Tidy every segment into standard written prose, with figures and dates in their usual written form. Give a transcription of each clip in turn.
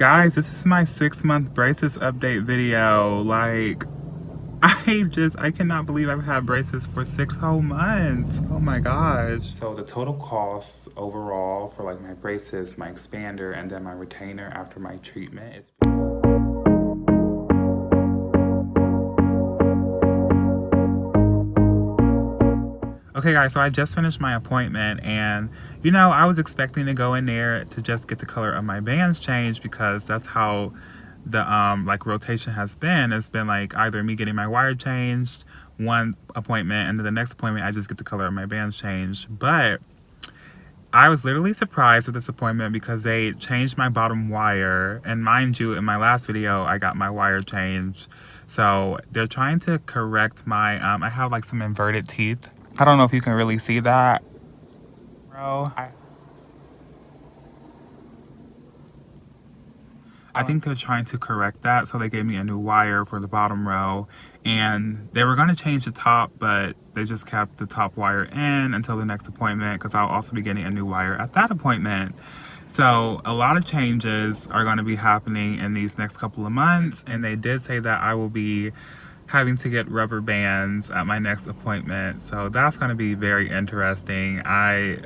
Guys, this is my 6-month braces update video. Like, I cannot believe I've had braces for 6 whole months. Oh my gosh. So the total cost overall for like my braces, my expander, and then my retainer after my treatment is... Okay guys, so I just finished my appointment and you know, I was expecting to go in there to just get the color of my bands changed because that's how the like rotation has been. It's been like either me getting my wire changed one appointment and then the next appointment I just get the color of my bands changed. But I was literally surprised with this appointment because they changed my bottom wire, and mind you, in my last video I got my wire changed. So they're trying to correct my I have like some inverted teeth. I don't know if you can really see that, bro. I think they're trying to correct that, so they gave me a new wire for the bottom row, and they were going to change the top, but they just kept the top wire in until the next appointment because I'll also be getting a new wire at that appointment. So a lot of changes are going to be happening in these next couple of months, and they did say that I will be having to get rubber bands at my next appointment, so that's going to be very interesting. I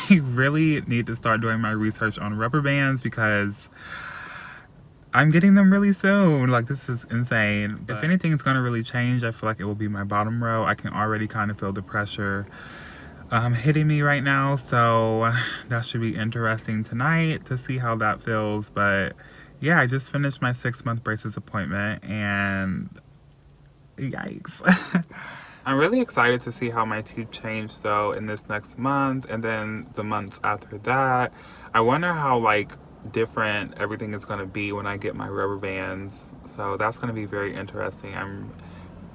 really need to start doing my research on rubber bands because I'm getting them really soon. Like, this is insane. If anything's gonna really change, I feel like it will be my bottom row. I can already kind of feel the pressure hitting me right now, so that should be interesting tonight to see how that feels. But yeah, I just finished my 6-month braces appointment and yikes. I'm really excited to see how my teeth change though in this next month and then the months after that. I wonder how like different everything is going to be when I get my rubber bands, so that's going to be very interesting. I'm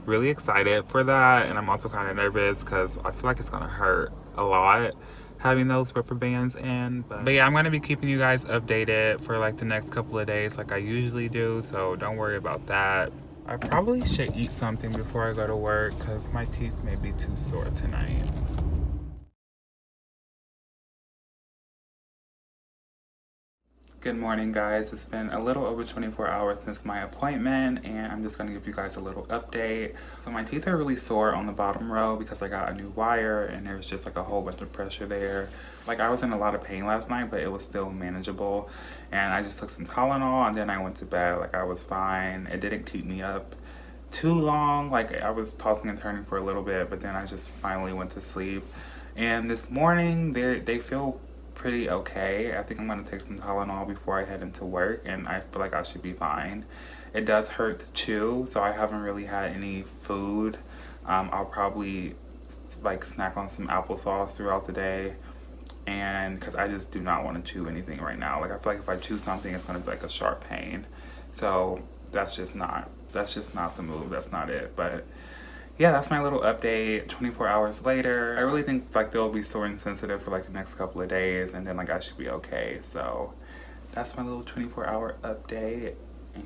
really excited for that, and I'm also kind of nervous because I feel like it's going to hurt a lot having those rubber bands in, but yeah, I'm going to be keeping you guys updated for like the next couple of days like I usually do, so don't worry about that. I probably should eat something before I go to work because my teeth may be too sore tonight. Good morning guys, it's been a little over 24 hours since my appointment and I'm just going to give you guys a little update. So my teeth are really sore on the bottom row because I got a new wire and there's just like a whole bunch of pressure there. Like, I was in a lot of pain last night, but it was still manageable, and I just took some Tylenol and then I went to bed. Like, I was fine. It didn't keep me up too long. Like, I was tossing and turning for a little bit, but then I just finally went to sleep. And this morning they feel pretty okay. I think I'm gonna take some Tylenol before I head into work and I feel like I should be fine. It does hurt to chew, so I haven't really had any food. I'll probably like snack on some applesauce throughout the day, and because I just do not want to chew anything right now. Like, I feel like if I chew something it's gonna be like a sharp pain, so that's just not the move. That's not it. But yeah, that's my little update 24 hours later. I really think like they'll be sore and sensitive for like the next couple of days and then like I should be okay. So that's my little 24-hour update, and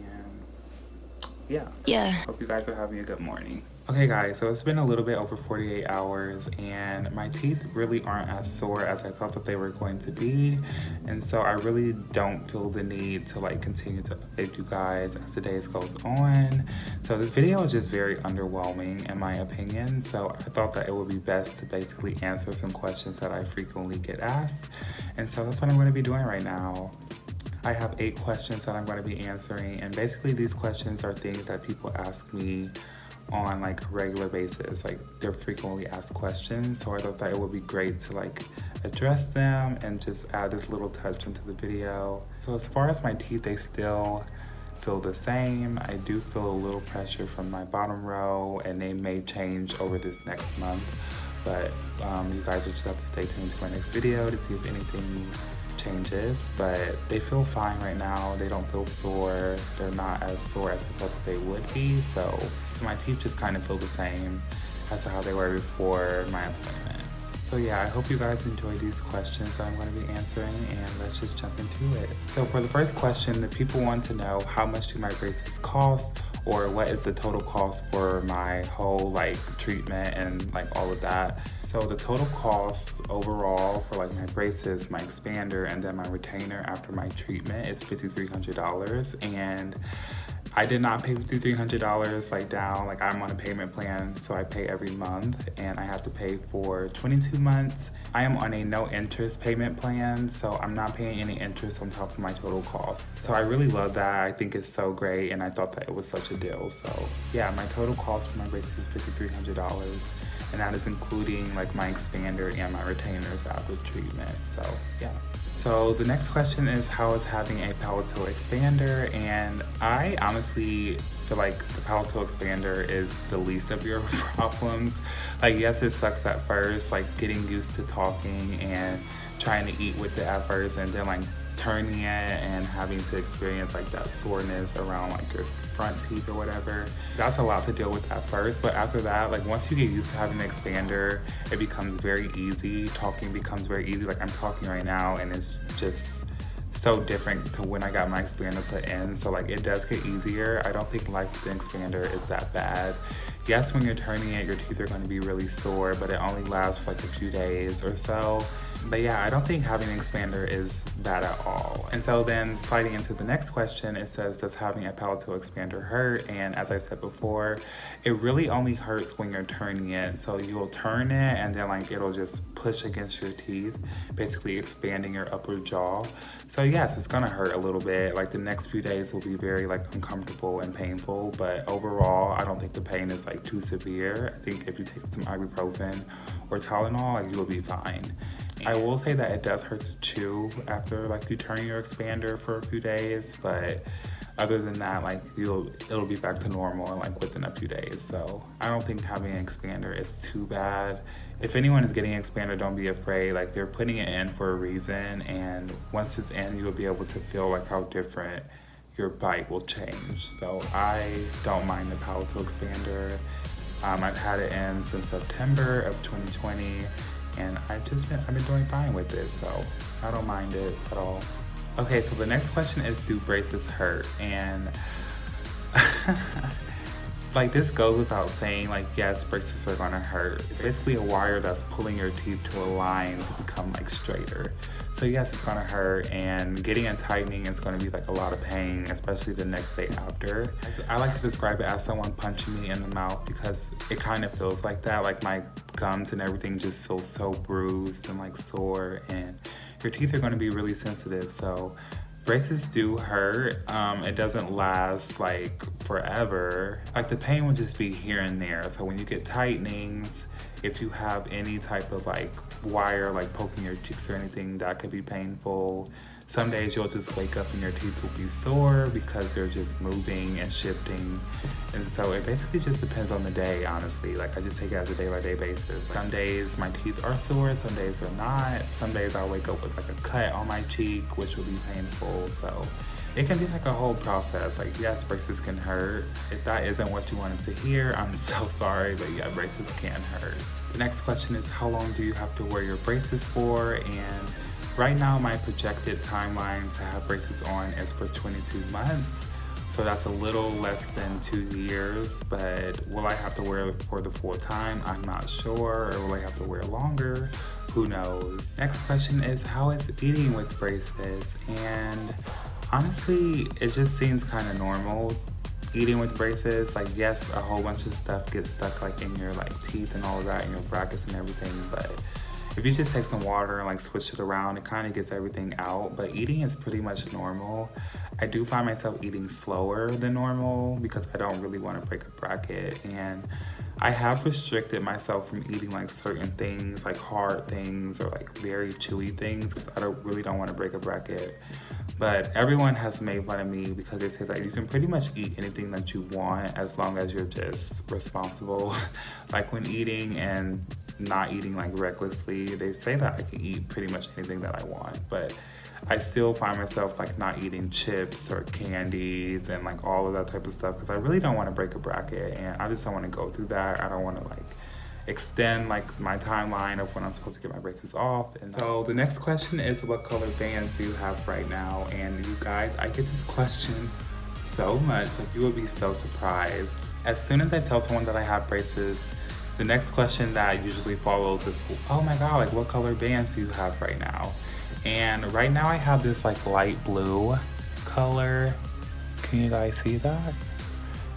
yeah. Hope you guys are having a good morning. Okay guys, so it's been a little bit over 48 hours and my teeth really aren't as sore as I thought that they were going to be, and so I really don't feel the need to like continue to update you guys as the days goes on. So this video is just very underwhelming in my opinion, so I thought that it would be best to basically answer some questions that I frequently get asked, and so that's what I'm going to be doing right now. I have 8 questions that I'm going to be answering, and basically these questions are things that people ask me on like a regular basis. Like, they're frequently asked questions, so I thought that it would be great to like address them and just add this little touch into the video. So as far as my teeth, they still feel the same. I do feel a little pressure from my bottom row and they may change over this next month, but you guys will just have to stay tuned to my next video to see if anything changes. But they feel fine right now. They don't feel sore. They're not as sore as I thought that they would be, so my teeth just kind of feel the same as to how they were before my appointment. So yeah, I hope you guys enjoyed these questions that I'm going to be answering, and let's just jump into it. So for the first question, the people want to know, how much do my braces cost, or what is the total cost for my whole like treatment and like all of that. So the total cost overall for like my braces, my expander, and then my retainer after my treatment is $5,300. And I did not pay $5,300 like down. Like I'm on a payment plan, so I pay every month, and I have to pay for 22 months. I am on a no interest payment plan, so I'm not paying any interest on top of my total cost. So I really love that. I think it's so great, and I thought that it was such a deal. So yeah, my total cost for my braces is $5,300, and that is including like my expander and my retainers after treatment. So yeah. So the next question is, how is having a palatal expander? And I honestly feel like the palatal expander is the least of your problems. Like, yes, it sucks at first, like getting used to talking and trying to eat with it at first, and then like turning it and having to experience like that soreness around like your front teeth or whatever. That's a lot to deal with at first, but after that, like once you get used to having an expander, it becomes very easy. Talking becomes very easy. Like I'm talking right now and it's just so different to when I got my expander put in. So like it does get easier. I don't think life with the expander is that bad. Yes, when you're turning it, your teeth are going to be really sore, but it only lasts for like a few days or so. But yeah, I don't think having an expander is bad at all. And so then sliding into the next question, it says, does having a palatal expander hurt? And as I said before, it really only hurts when you're turning it. So you'll turn it and then like it'll just push against your teeth, basically expanding your upper jaw. So yes, it's gonna hurt a little bit. Like the next few days will be very like uncomfortable and painful, but overall, I don't think the pain is like too severe. I think if you take some ibuprofen or Tylenol, like you'll be fine. I will say that it does hurt to chew after like you turn your expander for a few days, but other than that, like it'll be back to normal like within a few days. So I don't think having an expander is too bad. If anyone is getting an expander, don't be afraid. Like they're putting it in for a reason, and once it's in, you'll be able to feel like how different your bite will change. So I don't mind the palatal expander. I've had it in since September of 2020. And I've been doing fine with it, so I don't mind it at all. Okay, so the next question is, do braces hurt? And like this goes without saying, like yes, braces are gonna hurt. It's basically a wire that's pulling your teeth to a line to become like straighter. So yes, it's gonna hurt, and getting and tightening is gonna be like a lot of pain, especially the next day after. I like to describe it as someone punching me in the mouth, because it kind of feels like that. Like my gums and everything just feels so bruised and like sore, and your teeth are gonna be really sensitive. So braces do hurt. It doesn't last like forever. Like the pain will just be here and there. So when you get tightenings, if you have any type of like wire like poking your cheeks or anything, that could be painful. Some days you'll just wake up and your teeth will be sore because they're just moving and shifting. And so it basically just depends on the day, honestly. Like I just take it as a day-by-day basis. Some days my teeth are sore, some days they're not. Some days I'll wake up with like a cut on my cheek, which will be painful. So it can be like a whole process. Like yes, braces can hurt. If that isn't what you wanted to hear, I'm so sorry, but yeah, braces can hurt. The next question is, how long do you have to wear your braces for? And right now, my projected timeline to have braces on is for 22 months. So that's a little less than 2 years, but will I have to wear it for the full time? I'm not sure. Or will I have to wear longer? Who knows? Next question is, how is eating with braces? And honestly, it just seems kind of normal eating with braces. Like yes, a whole bunch of stuff gets stuck like in your like teeth and all of that, and your brackets and everything, but if you just take some water and like switch it around, it kind of gets everything out. But eating is pretty much normal. I do find myself eating slower than normal because I don't really want to break a bracket, and I have restricted myself from eating like certain things, like hard things or like very chewy things, because I really don't want to break a bracket. But everyone has made fun of me because they say that you can pretty much eat anything that you want as long as you're just responsible. Like when eating and not eating like recklessly, they say that I can eat pretty much anything that I want, but I still find myself like not eating chips or candies and like all of that type of stuff because I really don't want to break a bracket, and I just don't want to go through that. I don't want to like extend like my timeline of when I'm supposed to get my braces off. And so the next question is, what color bands do you have right now? And you guys, I get this question so much. Like, you will be so surprised. As soon as I tell someone that I have braces, the next question that usually follows is, oh my god, like what color bands do you have right now? And right now I have this like light blue color. Can you guys see that?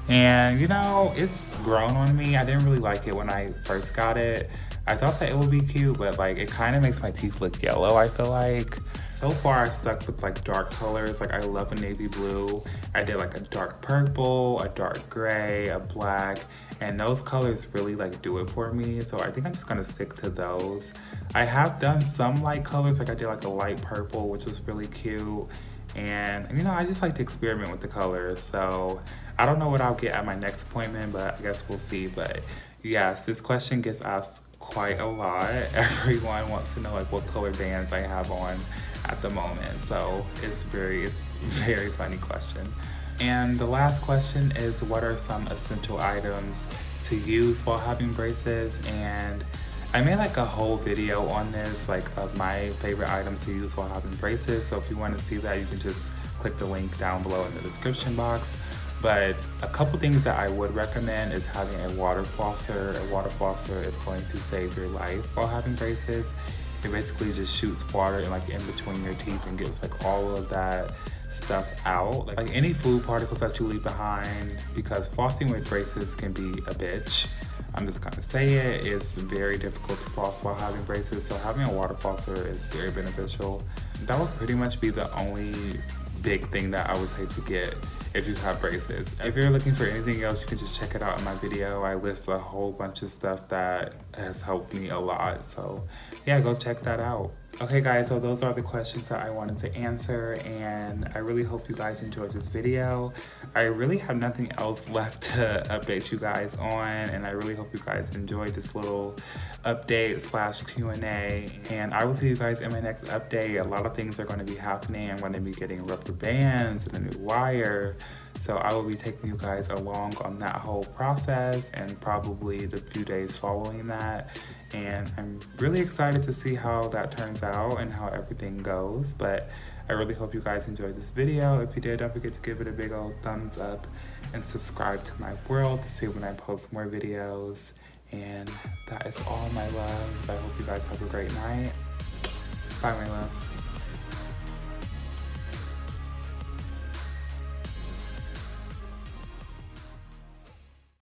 And you know, it's grown on me. I didn't really like it when I first got it. I thought that it would be cute, but like it kind of makes my teeth look yellow, I feel like. So far I've stuck with like dark colors. Like I love a navy blue. I did like a dark purple, a dark gray, a black, and those colors really like do it for me. So I think I'm just gonna stick to those. I have done some light colors, like I did like a light purple, which was really cute. And you know, I just like to experiment with the colors. So I don't know what I'll get at my next appointment, but I guess we'll see. But yes, this question gets asked quite a lot. Everyone wants to know like what color bands I have on at the moment. So it's very funny question. And the last question is, what are some essential items to use while having braces? And I made like a whole video on this, like of my favorite items to use while having braces. So if you want to see that, you can just click the link down below in the description box. But a couple things that I would recommend is having a water flosser. A water flosser is going to save your life while having braces. It basically just shoots water in between your teeth and gets like all of that stuff out. Like any food particles that you leave behind, because flossing with braces can be a bitch. I'm just gonna say it. It's very difficult to floss while having braces, so having a water flosser is very beneficial. That would pretty much be the only big thing that I would say to get if you have braces. If you're looking for anything else, you can just check it out in my video. I list a whole bunch of stuff that has helped me a lot. So yeah, go check that out. Okay guys, so those are the questions that I wanted to answer, and I really hope you guys enjoyed this video. I really have nothing else left to update you guys on, and I really hope you guys enjoyed this little update / Q&A, and I will see you guys in my next update. A lot of things are going to be happening. I'm going to be getting rubber bands and a new wire, so I will be taking you guys along on that whole process and probably the few days following that. And I'm really excited to see how that turns out and how everything goes. But I really hope you guys enjoyed this video. If you did, don't forget to give it a big old thumbs up and subscribe to my world to see when I post more videos. And that is all, my loves. I hope you guys have a great night. Bye, my loves.